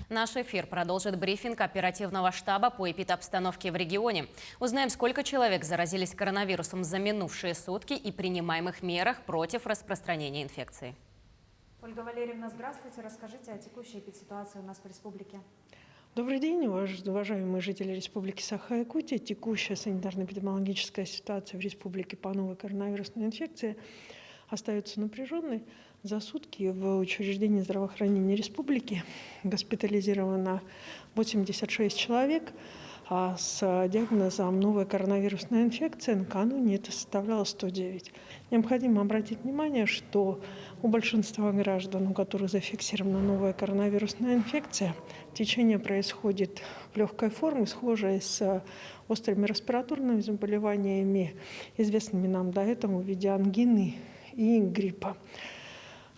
Наш эфир продолжит брифинг оперативного штаба по эпидобстановке в регионе. Узнаем, сколько человек заразились коронавирусом за минувшие сутки и принимаемых мерах против распространения инфекции. Ольга Валерьевна, здравствуйте. Расскажите о текущей эпидситуации у нас в республике. Добрый день, уважаемые жители Республики Саха-Якутия. Текущая санитарно-эпидемиологическая ситуация в республике по новой коронавирусной инфекции остается напряженной. За сутки в учреждении здравоохранения республики госпитализировано 86 человек, а с диагнозом новая коронавирусная инфекция накануне это составляло 109. Необходимо обратить внимание, что у большинства граждан, у которых зафиксирована новая коронавирусная инфекция, течение происходит в легкой форме, схожей с острыми респираторными заболеваниями, известными нам до этого в виде ангины и гриппа.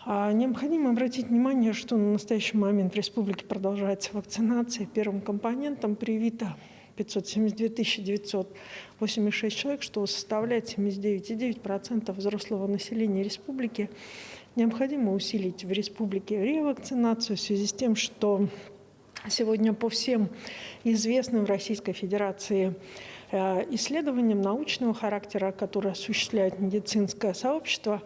Необходимо обратить внимание, что на настоящий момент в республике продолжается вакцинация. Первым компонентом привито 572 986 человек, что составляет 79,9% взрослого населения республики. Необходимо усилить в республике ревакцинацию в связи с тем, что сегодня по всем известным в Российской Федерации исследованиям научного характера, которые осуществляет медицинское сообщество,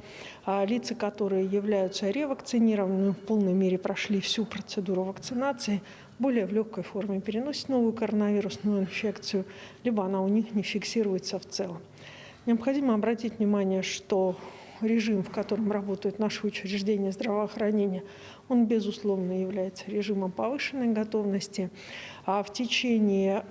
лица, которые являются ревакцинированными, в полной мере прошли всю процедуру вакцинации, более в легкой форме переносят новую коронавирусную инфекцию, либо она у них не фиксируется в целом. Необходимо обратить внимание, что режим, в котором работают наши учреждения здравоохранения, он, безусловно, является режимом повышенной готовности. А в течение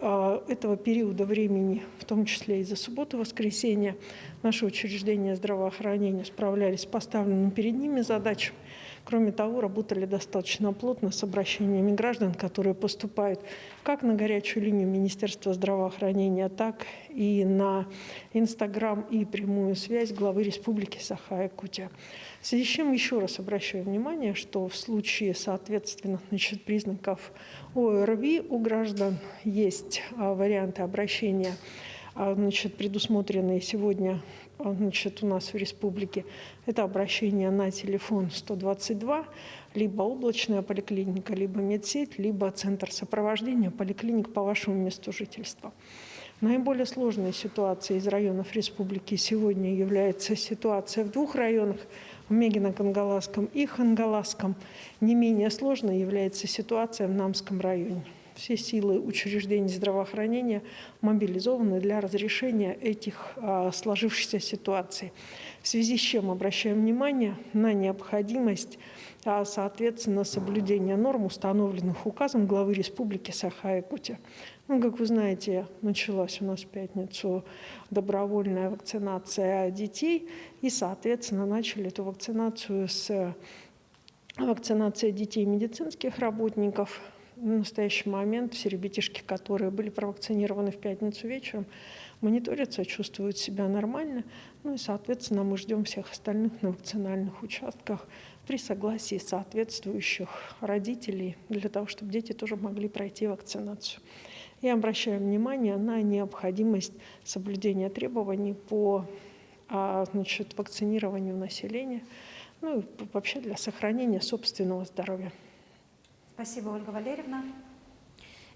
этого периода времени, в том числе и за субботу и воскресенье, наши учреждения здравоохранения справлялись с поставленными перед ними задачами. Кроме того, работали достаточно плотно с обращениями граждан, которые поступают как на горячую линию Министерства здравоохранения, так и на Инстаграм и прямую связь главы Республики Саха-Якутия. В связи с чем еще раз обращаю внимание, что в случае, соответственно, признаков ОРВИ у граждан есть варианты обращения, предусмотренные сегодня у нас в республике. Это обращение на телефон 122, либо облачная поликлиника, либо медсеть, либо центр сопровождения поликлиник по вашему месту жительства. Наиболее сложной ситуацией из районов республики сегодня является ситуация в двух районах, в Мегино-Кангаласском и Хангаласском. Не менее сложной является ситуация в Намском районе. Все силы учреждений здравоохранения мобилизованы для разрешения этих сложившихся ситуаций. В связи с чем обращаем внимание на необходимость, соответственно, соблюдения норм, установленных указом главы Республики Саха-Якутия. Как вы знаете, началась у нас в пятницу добровольная вакцинация детей, и, соответственно, начали эту вакцинацию с вакцинации детей медицинских работников. В настоящий момент все ребятишки, которые были провакцинированы в пятницу вечером, мониторятся, чувствуют себя нормально. И, соответственно, мы ждем всех остальных на вакцинальных участках при согласии соответствующих родителей, для того, чтобы дети тоже могли пройти вакцинацию. И обращаем внимание на необходимость соблюдения требований по вакцинированию населения, и вообще для сохранения собственного здоровья. Спасибо, Ольга Валерьевна.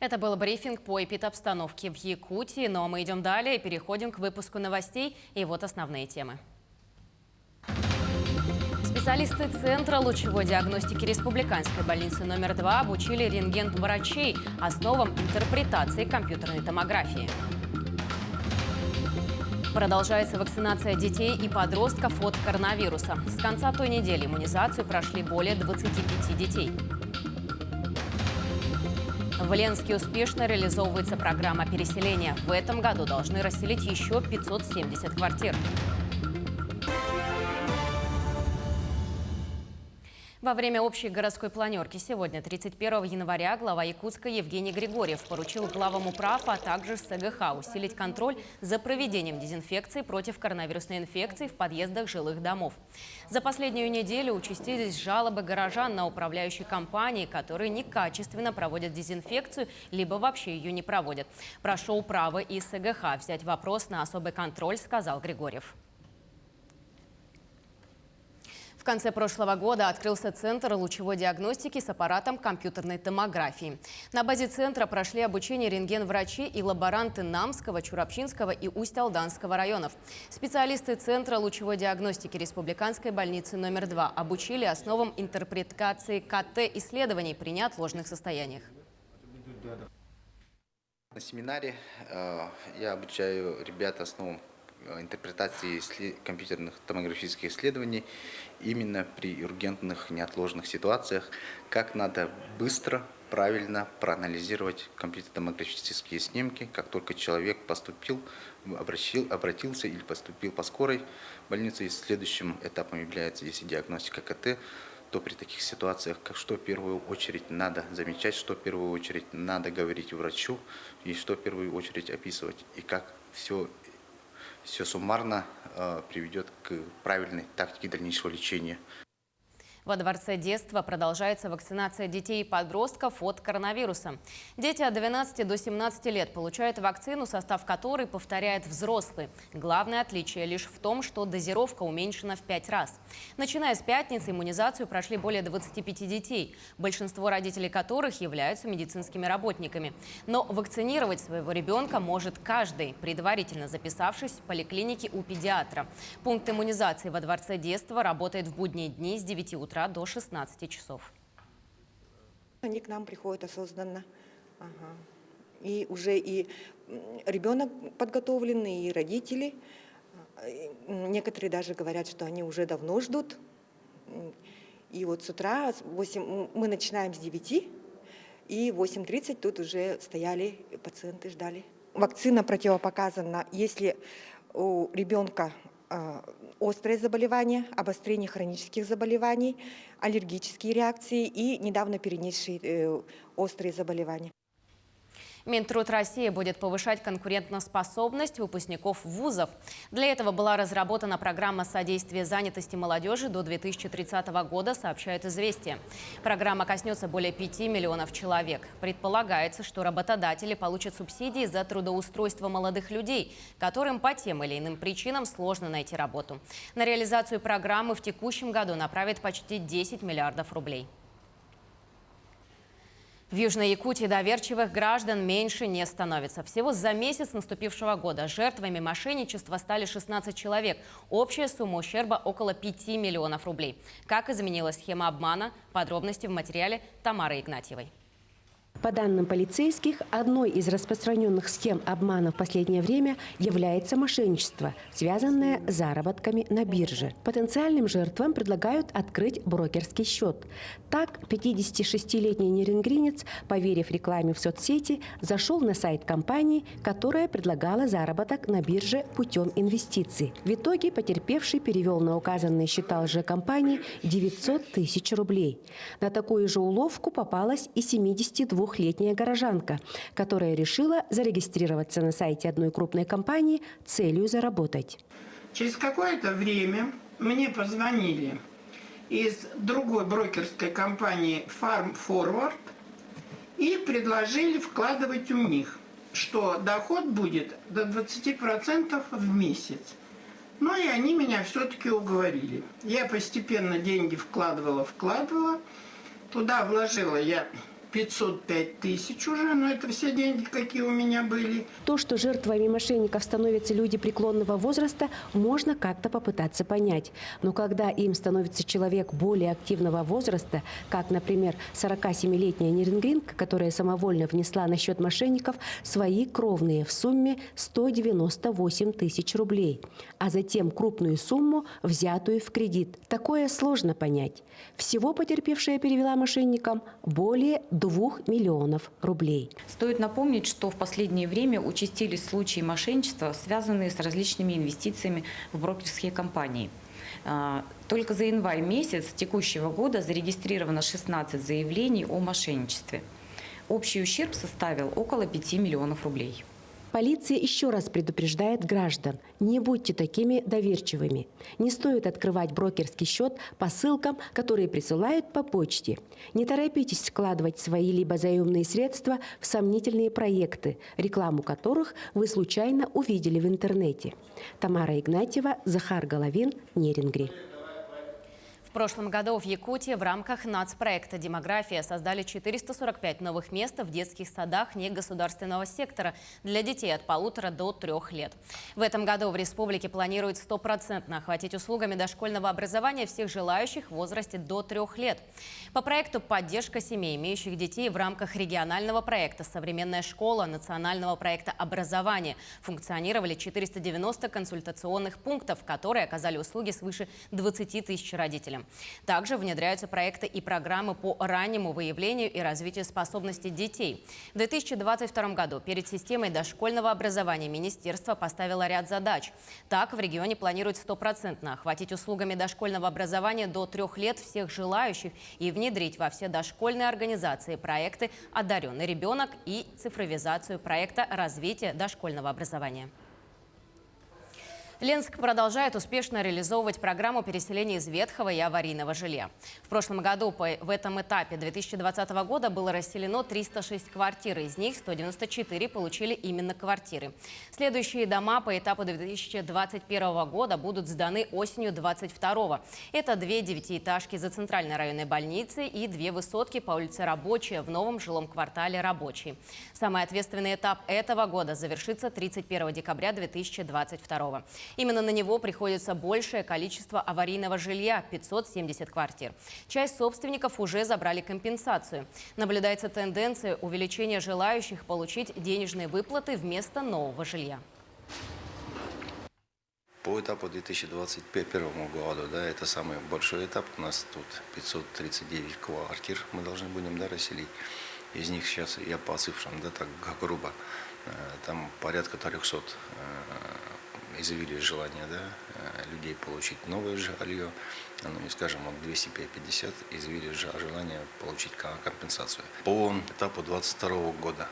Это был брифинг по эпидобстановке в Якутии, но мы идем далее и переходим к выпуску новостей. И вот основные темы. Специалисты Центра лучевой диагностики Республиканской больницы номер 2 обучили рентген-врачей основам интерпретации компьютерной томографии. Продолжается вакцинация детей и подростков от коронавируса. С конца той недели иммунизацию прошли более 25 детей. В Ленске успешно реализовывается программа переселения. В этом году должны расселить еще 570 квартир. Во время общей городской планерки сегодня, 31 января, глава Якутска Евгений Григорьев поручил главам управ, а также СГХ усилить контроль за проведением дезинфекции против коронавирусной инфекции в подъездах жилых домов. За последнюю неделю участились жалобы горожан на управляющие компании, которые некачественно проводят дезинфекцию, либо вообще ее не проводят. Прошу управы и СГХ взять вопрос на особый контроль, сказал Григорьев. В конце прошлого года открылся Центр лучевой диагностики с аппаратом компьютерной томографии. На базе центра прошли обучение рентген-врачи и лаборанты Намского, Чурапчинского и Усть-Алданского районов. Специалисты Центра лучевой диагностики Республиканской больницы номер 2 обучили основам интерпретации КТ-исследований при неотложных состояниях. На семинаре я обучаю ребят основам интерпретации компьютерных томографических исследований именно при ургентных неотложных ситуациях, как надо быстро, правильно проанализировать компьютер-томографические снимки, как только человек поступил, обратился или поступил по скорой больнице, и следующим этапом является, если диагностика КТ, то при таких ситуациях, что в первую очередь надо замечать, что в первую очередь надо говорить врачу, и что в первую очередь описывать, и как все суммарно приведет к правильной тактике дальнейшего лечения. Во Дворце детства продолжается вакцинация детей и подростков от коронавируса. Дети от 12 до 17 лет получают вакцину, состав которой повторяет взрослый. Главное отличие лишь в том, что дозировка уменьшена в 5 раз. Начиная с пятницы иммунизацию прошли более 25 детей, большинство родителей которых являются медицинскими работниками. Но вакцинировать своего ребенка может каждый, предварительно записавшись в поликлинике у педиатра. Пункт иммунизации во Дворце детства работает в будние дни с 9 утра до 16 часов. Они к нам приходят осознанно. И уже и ребенок подготовленный, и родители. Некоторые даже говорят, что они уже давно ждут. И вот с утра мы начинаем с 9, и в 8:30 тут уже стояли пациенты, ждали. Вакцина противопоказана, если у ребенка острые заболевания, обострение хронических заболеваний, аллергические реакции и недавно перенесшие острые заболевания. Минтруд России будет повышать конкурентоспособность выпускников вузов. Для этого была разработана программа содействия занятости молодежи до 2030 года, сообщает «Известия». Программа коснется более 5 миллионов человек. Предполагается, что работодатели получат субсидии за трудоустройство молодых людей, которым по тем или иным причинам сложно найти работу. На реализацию программы в текущем году направят почти 10 миллиардов рублей. В Южной Якутии доверчивых граждан меньше не становится. Всего за месяц наступившего года жертвами мошенничества стали 16 человек. Общая сумма ущерба около 5 миллионов рублей. Как изменилась схема обмана? Подробности в материале Тамары Игнатьевой. По данным полицейских, одной из распространенных схем обмана в последнее время является мошенничество, связанное с заработками на бирже. Потенциальным жертвам предлагают открыть брокерский счет. Так, 56-летний нерингринец, поверив рекламе в соцсети, зашел на сайт компании, которая предлагала заработок на бирже путем инвестиций. В итоге потерпевший перевел на указанные счета лжекомпании 900 тысяч рублей. На такую же уловку попалась и 72-летняя горожанка, которая решила зарегистрироваться на сайте одной крупной компании с целью заработать. Через какое-то время мне позвонили из другой брокерской компании Farm Forward и предложили вкладывать у них, что доход будет до 20% в месяц. Ну и они меня все-таки уговорили. Я постепенно деньги вкладывала. Туда вложила я 505 тысяч уже, но это все деньги, какие у меня были. То, что жертвами мошенников становятся люди преклонного возраста, можно как-то попытаться понять. Но когда им становится человек более активного возраста, как, например, 47-летняя нерингринка, которая самовольно внесла на счет мошенников свои кровные в сумме 198 тысяч рублей, а затем крупную сумму, взятую в кредит. Такое сложно понять. Всего потерпевшая перевела мошенникам более 2 миллионов рублей. Стоит напомнить, что в последнее время участились случаи мошенничества, связанные с различными инвестициями в брокерские компании. Только за январь месяц текущего года зарегистрировано 16 заявлений о мошенничестве. Общий ущерб составил около 5 миллионов рублей. Полиция еще раз предупреждает граждан: не будьте такими доверчивыми. Не стоит открывать брокерский счет по ссылкам, которые присылают по почте. Не торопитесь вкладывать свои либо заемные средства в сомнительные проекты, рекламу которых вы случайно увидели в интернете. Тамара Игнатьева, Захар Головин, Нерингри. В прошлом году в Якутии в рамках нацпроекта «Демография» создали 445 новых мест в детских садах негосударственного сектора для детей от 1,5 до 3 лет. В этом году в республике планируют 100% охватить услугами дошкольного образования всех желающих в возрасте до 3 лет. По проекту «Поддержка семей, имеющих детей» в рамках регионального проекта «Современная школа» национального проекта образования функционировали 490 консультационных пунктов, которые оказали услуги свыше 20 тысяч родителям. Также внедряются проекты и программы по раннему выявлению и развитию способностей детей. В 2022 году перед системой дошкольного образования министерство поставило ряд задач. Так, в регионе планируют 100% охватить услугами дошкольного образования до 3 лет всех желающих и внедрить во все дошкольные организации проекты «Одаренный ребенок» и цифровизацию проекта развития дошкольного образования. Ленск продолжает успешно реализовывать программу переселения из ветхого и аварийного жилья. В прошлом году в этом этапе 2020 года было расселено 306 квартир, из них 194 получили именно квартиры. Следующие дома по этапу 2021 года будут сданы осенью 2022. Это 2 девятиэтажки за центральной районной больницей и 2 высотки по улице Рабочая в новом жилом квартале Рабочий. Самый ответственный этап этого года завершится 31 декабря 2022. Именно на него приходится большее количество аварийного жилья – 570 квартир. Часть собственников уже забрали компенсацию. Наблюдается тенденция увеличения желающих получить денежные выплаты вместо нового жилья. По этапу 2021 года, это самый большой этап. У нас тут 539 квартир мы должны будем расселить. Из них сейчас я по цифрам, так грубо, там порядка 300 изъявили желание людей получить новое жилье, и, скажем, 250 изъявили желание получить компенсацию. По этапу 2022 года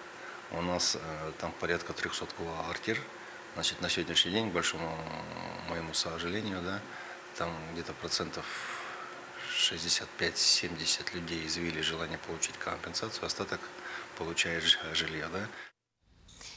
у нас там порядка 300 квартир. Значит, на сегодняшний день, к большому моему сожалению, там где-то процентов 65-70 людей изъявили желание получить компенсацию, остаток получает жилье.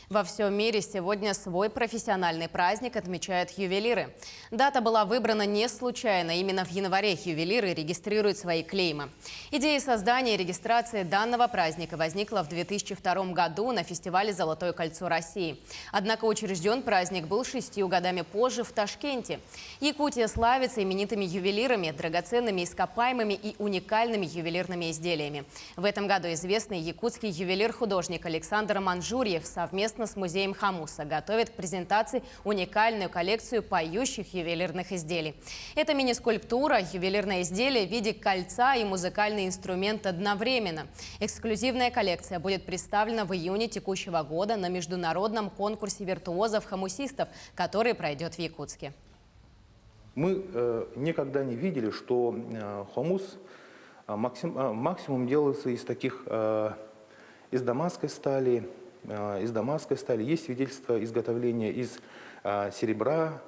Во всем мире сегодня свой профессиональный праздник отмечают ювелиры. Дата была выбрана не случайно. Именно в январе ювелиры регистрируют свои клеймы. Идея создания и регистрации данного праздника возникла в 2002 году на фестивале «Золотое кольцо России». Однако учрежден праздник был 6 годами позже в Ташкенте. Якутия славится именитыми ювелирами, драгоценными ископаемыми и уникальными ювелирными изделиями. В этом году известный якутский ювелир-художник Александр Манжурьев совместно с музеем Хамуса готовит к презентации уникальную коллекцию поющих ювелирных изделий. Это мини-скульптура, ювелирное изделие в виде кольца и музыкальный инструмент одновременно. Эксклюзивная коллекция будет представлена в июне текущего года на международном конкурсе виртуозов-хамусистов, который пройдет в Якутске. Мы никогда не видели, что хамус максимум делается из таких, из дамасской стали. Есть свидетельство изготовления из серебра,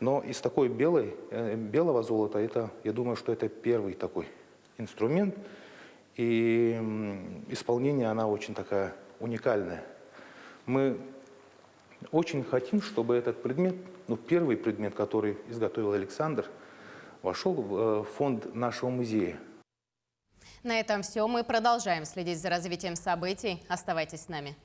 но из такой белого золота, я думаю, что это первый такой инструмент. И исполнение, она очень такая уникальная. Мы очень хотим, чтобы этот предмет, первый предмет, который изготовил Александр, вошел в фонд нашего музея. На этом все. Мы продолжаем следить за развитием событий. Оставайтесь с нами.